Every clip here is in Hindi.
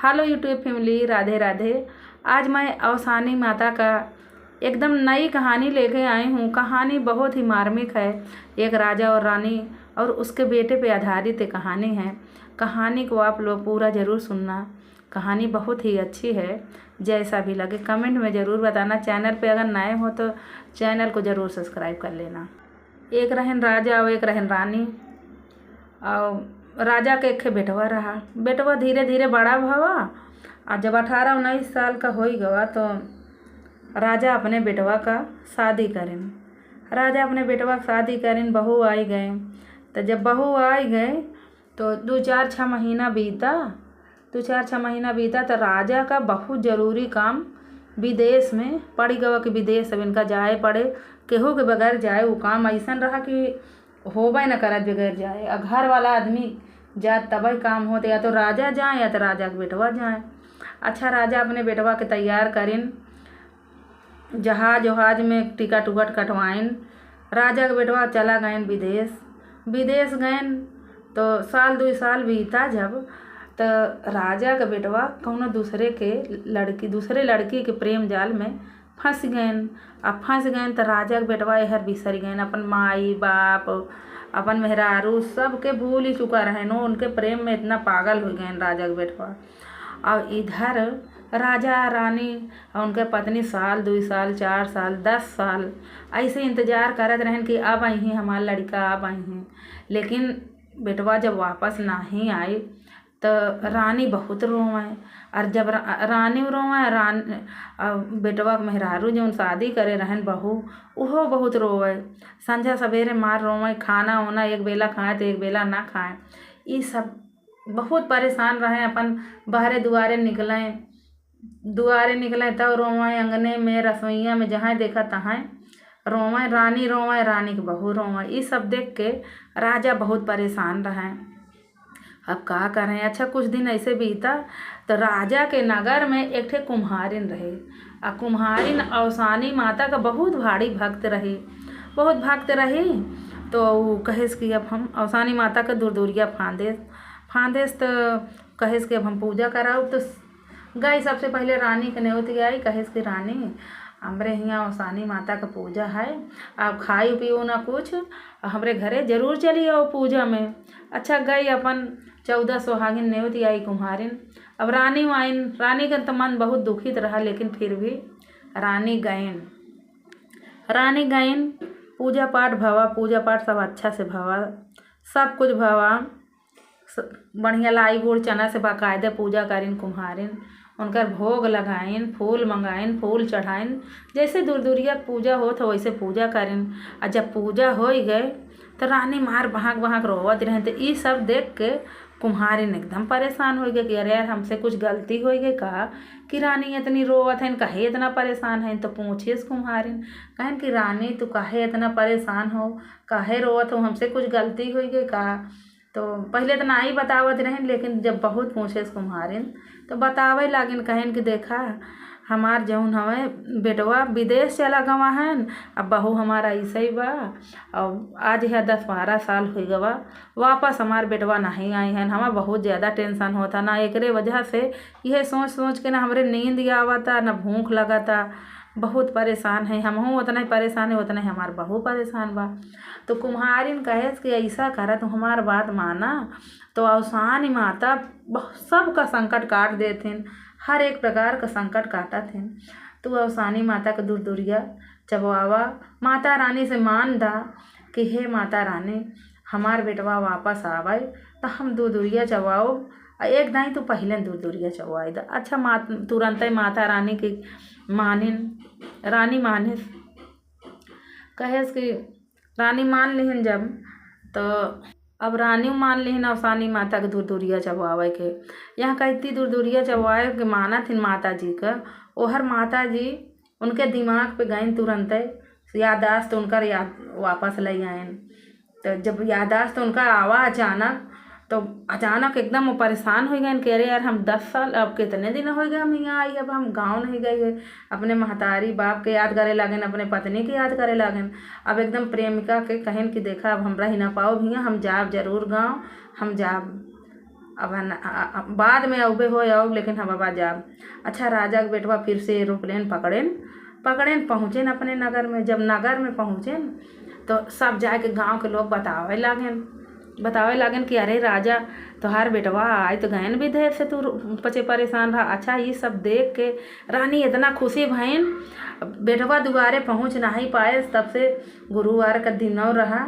Hello YouTube family, Radhe Radhe. आज मैं अवसानी माता का एकदम नई कहानी लेके आई हूँ। कहानी बहुत ही मार्मिक है। एक राजा और रानी और उसके बेटे पे आधारित एक कहानी है। कहानी को आप लोग पूरा ज़रूर सुनना। कहानी बहुत ही अच्छी है। जैसा भी लगे कमेंट में ज़रूर बताना। चैनल पे अगर नए हो तो चैनल को ज़रूर सब्सक्राइब कर लेना। एक रहन राजा और एक रहन रानी। और राजा के एक बेटवा रहा। बेटवा धीरे धीरे बड़ा भवा और जब 18-19 साल का हो गया तो राजा अपने बेटवा का शादी करें। राजा अपने बेटवा का शादी करें, बहू आई गए। तो जब बहू आई गए तो 2-4-6 महीना बीता। 2-4-6 महीना बीता तो राजा का बहुत ज़रूरी काम विदेश में पड़ गया कि विदेश अब इनका जाए पड़े। केहू के बगैर जाए वो काम ऐसा रहा कि होबे न करत बगैर जाए। और घर वाला आदमी जात तभी काम होते, या तो राजा जाए या तो राजा के बेटवा जाए। अच्छा, राजा अपने बेटवा के तैयार करें, जहाज वहाज में टिकट उकट कटवाइन। राजा के बेटवा चला गए विदेश। विदेश गए तो 1-2 साल बीता। जब तो राजा का बेटवा कौनो दूसरे लड़की के प्रेम जाल में फंस गए। अब फंस गए तो राजा के बेटवा यहर बिसर गए। अपन माई बाप अपन मेहरारू सबके भूल ही चुका रहे नो। उनके प्रेम में इतना पागल हो गए राजा के बेटवा। और इधर राजा रानी और उनके पत्नी 1-2 साल 4 साल 10 साल ऐसे इंतज़ार करत रहें कि अब आई हैं हमारा लड़का, अब आई हैं। लेकिन बेटवा जब वापस नहीं आई तो रानी बहुत रोवे। और जब रानी रोवे, बेटवा के मेहरारू जो शादी करे रहन बहू, उहो बहुत रोवे। संझा सवेरे मार रोवे। खाना होना एक बेला खाए तो एक बेला ना खाए। ये सब बहुत परेशान रहे। अपन बाहरे दुआरे निकलें तब रोवे। अंगने में रसोईया में जहाँ देखा तहाँ रोवे। रानी रोवे, रानी के बहू रोवे। ये सब देख के राजा बहुत परेशान रहे। अब का करें। अच्छा, कुछ दिन ऐसे बीता तो राजा के नगर में एक ठे कुम्हारिन रहे। और कुम्हारिन अवसानी माता का बहुत भारी भक्त रही। तो वो कहेस कि अब हम अवसानी माता का दूरिया फांदेस तो कहेस कि अब हम पूजा कराओ। तो गई सबसे पहले रानी के न्योती आई। कहेस कि रानी, हमरे यहाँ अवसानी माता का पूजा है, आप खाई पियो ना कुछ, हमरे घरे जरूर चली आओ पूजा में। अच्छा, गई अपन 14 सुहागिन न्योती आई कुम्हारिन। अब रानी आइन। रानी का तो मन बहुत दुखित रहा, लेकिन फिर भी रानी गईन। पूजा पाठ सब अच्छा से भवा। सब कुछ भवा। बढ़िया लाई गुड़ चना से बाकायदे पूजा करीन कुम्हारिन। उनकर भोग लगाइन, फूल मंगाइन, फूल चढ़ाइन। जैसे दूरिया पूजा हो तो वैसे पूजा करीन। और जब पूजा हो गए तो रानी मार बहाक रोवत रहे। तो ये सब देख के कुम्हारिन एकदम परेशान हो गए कि अरे यार, हमसे कुछ गलती हो गई का कि रानी इतनी रोवत है, काहे इतना परेशान है। तो पूछिस कुम्हारिन, कहन कि रानी तू काहे इतना परेशान हो, काहे रोवत हो, हमसे कुछ गलती हो गई का। तो पहले तो ना ही बतावत रहें, लेकिन जब बहुत पूछे कुम्हारिन तो बतावे लागिन। कहन कि देखा, हमार जौन हवे बेटवा विदेश चला गवा है। अब बहू हमारा ऐसे ही बा। और आज है 10-12 साल हो गवा, वापस हमार बेटवा नहीं आई है। हमें बहुत ज़्यादा टेंशन होता ना। एकरे वजह से यह सोच के ना हमरे नींद आवता ना भूख लगता। बहुत परेशान है। हम हूँ उतना ही परेशान है, उतना ही हमार बहू परेशान बा। तो कुम्हारिन कहे कि ऐसा करा, तो हमार बात माना तो अवसानी माता सबका संकट काट देथिन। हर एक प्रकार का संकट काटा थे। तो अवसानी माता का दूरिया चबवावा। माता रानी से मान दा कि हे माता रानी, हमार बेटवा वापस आवे तो हम दूरिया चबाओ। एक दाई तो पहले दूरिया चबवाई दा। अच्छा, तुरंत ही माता रानी की रानी मानिस। कहेस कि रानी मान लिहन जब, तो अब रानी मान लिहन अवसानी माता के दूरिया चबवावे के। यहाँ कहती दूरिया चबवाए के माना थी माता जी का। ओहर माता जी उनके दिमाग पे गए तुरंत यादाश्त उनका याद वापस ले आएन। तो जब यादाश्त उनका आवा अचानक एकदम वो परेशान हो गए कि अरे यार, हम 10 साल अब कितने दिन हो गए हम यहाँ आई, अब हम गाँव नहीं गए है। अपने महतारी बाप के याद करे लागन, अपने पत्नी के याद करे लागन। अब एकदम प्रेमिका के कहन कि देखा, अब हमरा ही ना पाओ भैया, हम जाब जरूर गाँव, हम जाब। अब बाद में अबे हो आओ, लेकिन हम अब जाब। अच्छा, राजा के बेटवा फिर से एरोप्लेन पकड़ेन पहुँचेन अपने नगर में। जब नगर में पहुँचेन तो सब जाके गांव के लोग बतावे लागेन कि अरे राजा तोहार बेटवा आए तो गहन विदेश से तू पचे परेशान रहा। अच्छा, ये सब देख के रानी इतना खुशी भईन। बेटवा दुआरे पहुँच नहीं पाए, तब से गुरुवार का दिन रहा।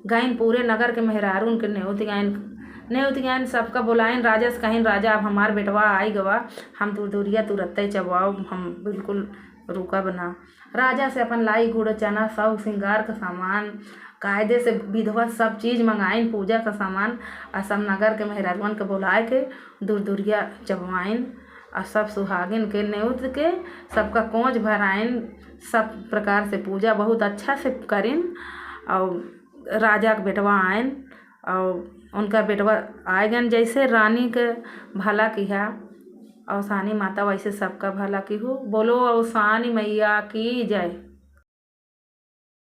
गईन पूरे नगर के मेहरारून के नेउत गईन सबका बुलाइन। राजा से कहिन, राजा अब हमार बेटवा आई गवा, हम दूरिया तुरत्ते चबाओ, हम बिल्कुल रुका बना। राजा से अपन लाई गुड़ चना सब श्रृंगार का सामान कायदे से विधवा सब चीज़ मंगाइन, पूजा का सामान, और सब नगर के मेहरारून के बुलाए के दूरिया चबवाइन, और सब सुहागिन के नेउत के सबका कोंच भराइन। सब प्रकार से पूजा बहुत अच्छा से करिन। और राजा के बेटवा आइन और उनका बेटवा आए गन, जैसे रानी के भला किया औसानी माता वैसे सबका भला की हो। बोलो औसानी मैया की जय।